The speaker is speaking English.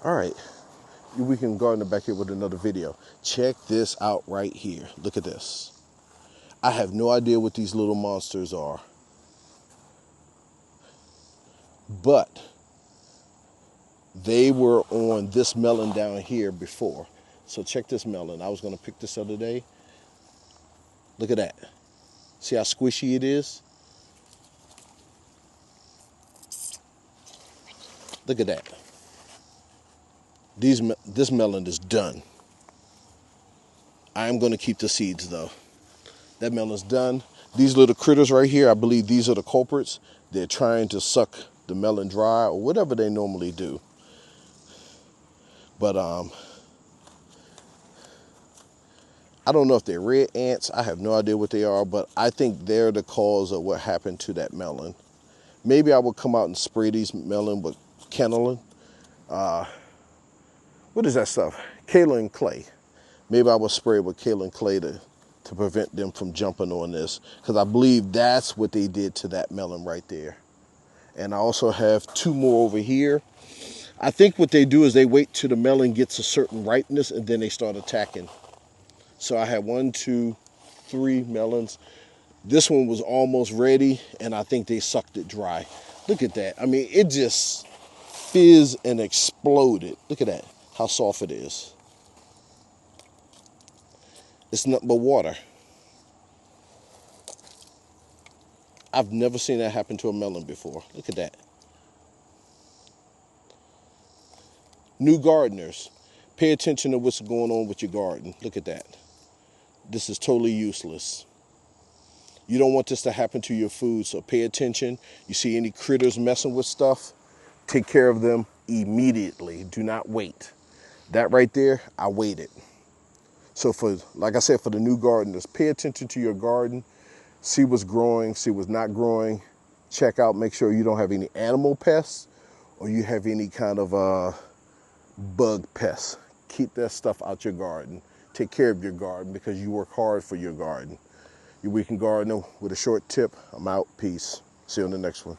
All right, Your Weekend Gardener back here with another video. Check this out right here. Look at this. I have no idea what these little monsters are, but they were on this melon down here before. So check this melon. I was gonna pick this other day. Look at that. See how squishy it is? Look at that. This melon is done. I am gonna keep the seeds though. That melon's done. These little critters right here, I believe these are the culprits. They're trying to suck the melon dry or whatever they normally do. But I don't know if they're red ants. I have no idea what they are, but I think they're the cause of what happened to that melon. Maybe I will come out and spray these melon with kenolin. What is that stuff? Kaolin clay. Maybe I will spray with kaolin clay to prevent them from jumping on this, because I believe that's what they did to that melon right there. And I also have two more over here. I think what they do is they wait till the melon gets a certain ripeness and then they start attacking. So I had 1, 2, 3 melons. This one was almost ready and I think they sucked it dry. Look at that. I mean, it just fizzed and exploded. Look at that, how soft it is. It's nothing but water. I've never seen that happen to a melon before. Look at that. New gardeners, pay attention to what's going on with your garden. Look at that. This is totally useless. You don't want this to happen to your food, so pay attention. You see any critters messing with stuff, take care of them immediately. Do not wait. That right there, I waited. So like I said, for the new gardeners, pay attention to your garden. See what's growing, see what's not growing. Check out, make sure you don't have any animal pests or you have any kind of bug pests. Keep that stuff out your garden. Take care of your garden because you work hard for your garden. Your Weekend Gardener with a short tip. I'm out. Peace. See you on the next one.